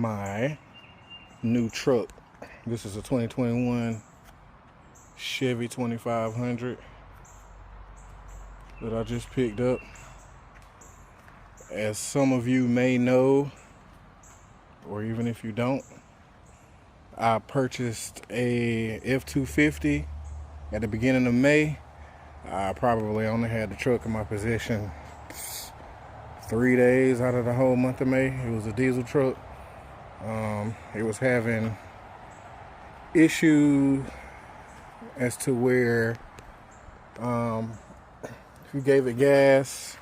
my new truck. This is a 2021 Chevy 2500 that I just picked up. As some of you may know, or even if you don't, I purchased a F250 at the beginning of May. I probably only had the truck in my possession 3 days out of the whole month of May. It was a diesel truck. It was having issue as to where if you gave it gas,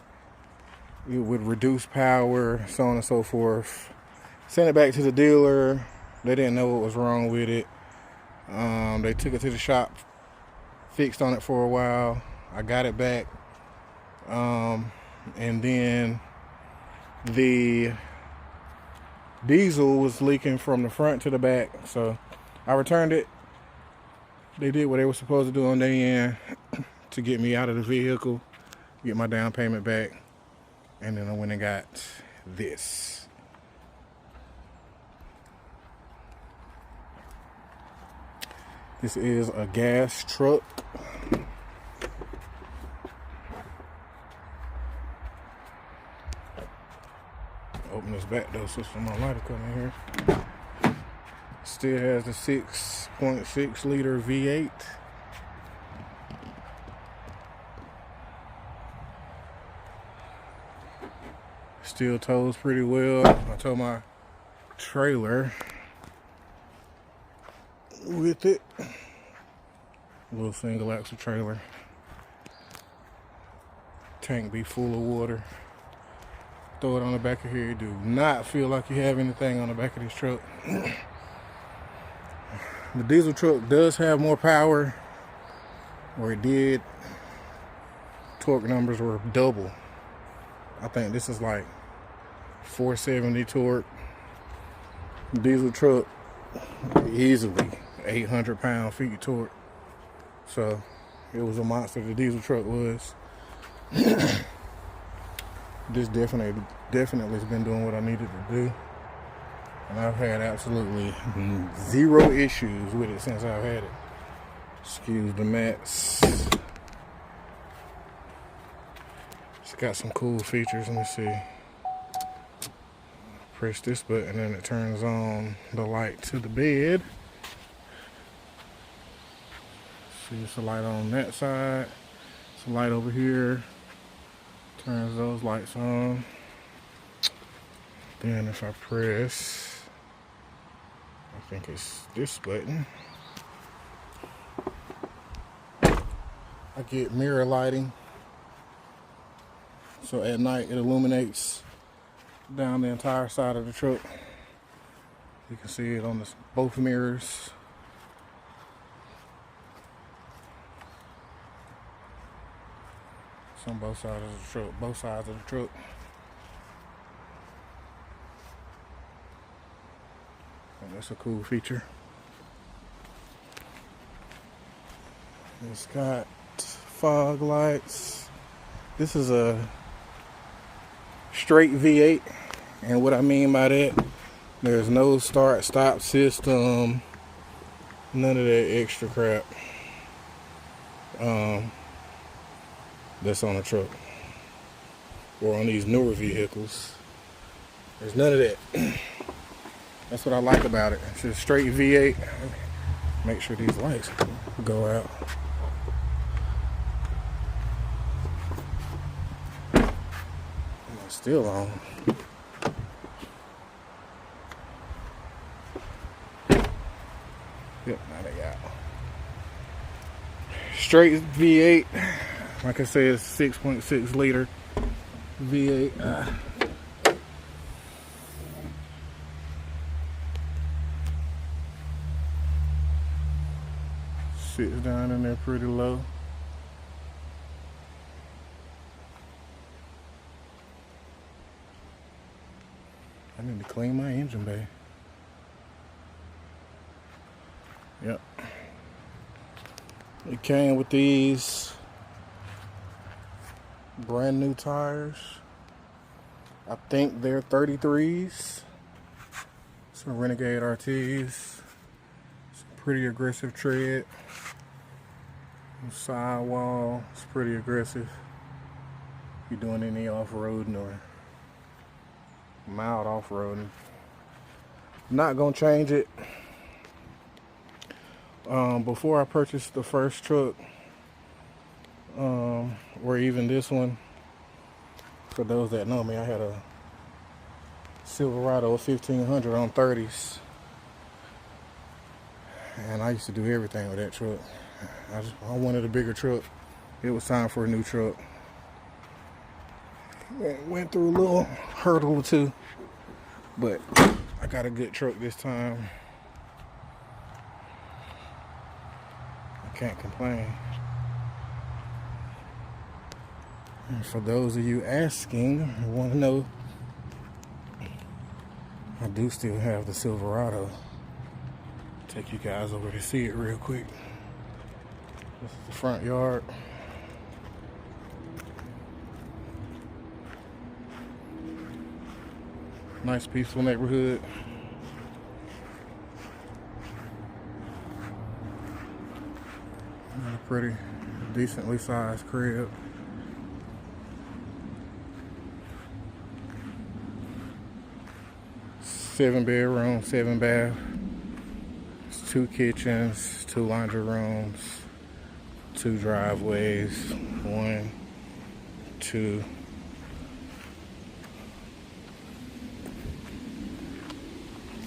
it would reduce power, so on and so forth. Sent it back to the dealer. They didn't know what was wrong with it. They took it to the shop, fixed on it for a while. I got it back. And then the diesel was leaking from the front to the back. So I returned it. They did what they were supposed to do on their end to get me out of the vehicle, get my down payment back. And then I went and got this. This is a gas truck. Open this back door so some more light will come in here. Still has the 6.6 liter V8. Still tows pretty well. I towed my trailer with it. A little single axle trailer. Tank be full of water. Throw it on the back of here. You do not feel like you have anything on the back of this truck. The diesel truck does have more power, or it did. Torque numbers were double. I think this is like 470 torque. Diesel truck easily 800 pound-feet torque. So it was a monster. The diesel truck was. This definitely has been doing what I needed to do, and I've had absolutely zero issues with it since I've had it. Excuse the mess. It's got some cool features. Let me see. Press this button and it turns on the light to the bed. See, it's a light on that side. It's a light over here. Turns those lights on. Then if I press, I think it's this button, I get mirror lighting. So at night it illuminates down the entire side of the truck. You can see it on both mirrors. It's on both sides of the truck. Both sides of the truck. And that's a cool feature. It's got fog lights. This is a straight V8, and what I mean by that, there's no start-stop system, none of that extra crap that's on the truck or on these newer vehicles. There's none of that. That's what I like about it. It's a straight V8. Make sure these lights go out. It's still on. Yep, now they out. Straight V8. Like I said, it's 6.6 liter V8. Sits down in there pretty low. I need to clean my engine bay. Yep. It came with these brand new tires. I think they're 33s. It's a Renegade RTs. It's a pretty aggressive tread. Sidewall, it's pretty aggressive. If you're doing any off-roading or mild off-roading. Not gonna change it. Before I purchased the first truck, or even this one, for those that know me, I had a Silverado 1500 on 30s, and I used to do everything with that truck. I wanted a bigger truck. It was time for a new truck. Went through a little hurdle or two, but I got a good truck this time. I can't complain. And for those of you asking, who want to know, I do still have the Silverado. Take you guys over to see it real quick. This is the front yard. Nice peaceful neighborhood. And a pretty decently sized crib. Seven bedroom, 7 bath. It's 2 kitchens, 2 laundry rooms, 2 driveways, 1, 2.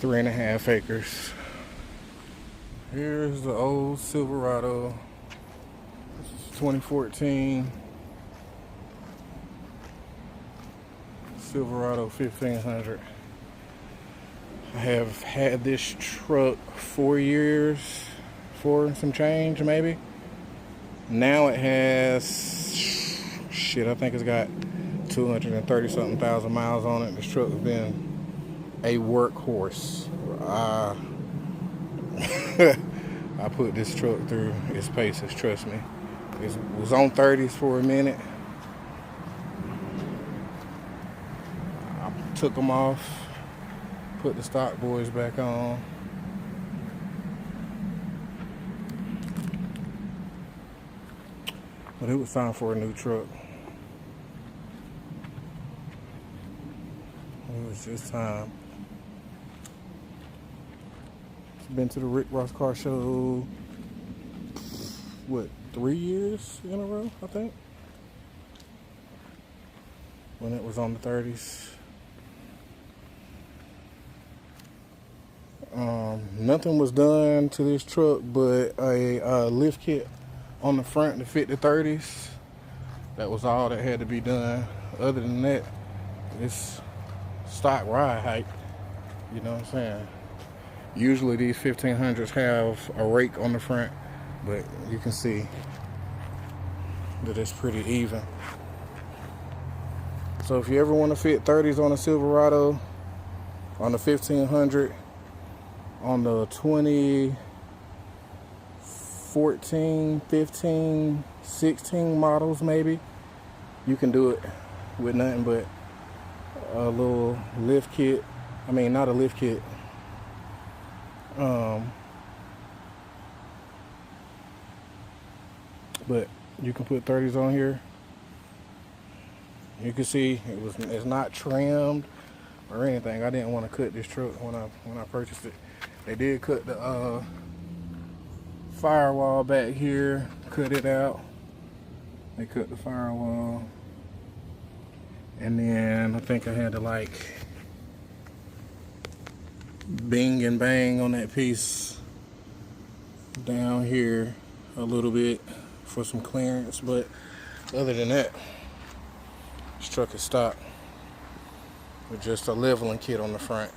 Three and a half acres. Here's the old Silverado. This is 2014 Silverado 1500. I have had this truck 4 years, 4 and some change maybe. Now it has, I think it's got 230 something thousand miles on it. This truck has been a workhorse. I put this truck through its paces, trust me. It was on 30s for a minute. I took them off, put the stock boys back on. But it was time for a new truck. It was just time. Been to the Rick Ross Car Show, 3 years in a row, I think, when it was on the 30s. Nothing was done to this truck but a lift kit on the front to fit the 30s. That was all that had to be done. Other than that, it's stock ride height. You know what I'm saying? Usually these 1500s have a rake on the front, but you can see that it's pretty even. So if you ever want to fit 30s on a Silverado, on the 1500, on the 2014, 15, 16 models maybe, you can do it with nothing but a little lift kit. I mean, not a lift kit. But you can put 30s on here. You can see it's not trimmed or anything. I didn't want to cut this truck when I purchased it. They did cut the firewall back here, cut it out. They cut the firewall, and then I think I had to like bing and bang on that piece down here a little bit for some clearance, but other than that, this truck is stock with just a leveling kit on the front.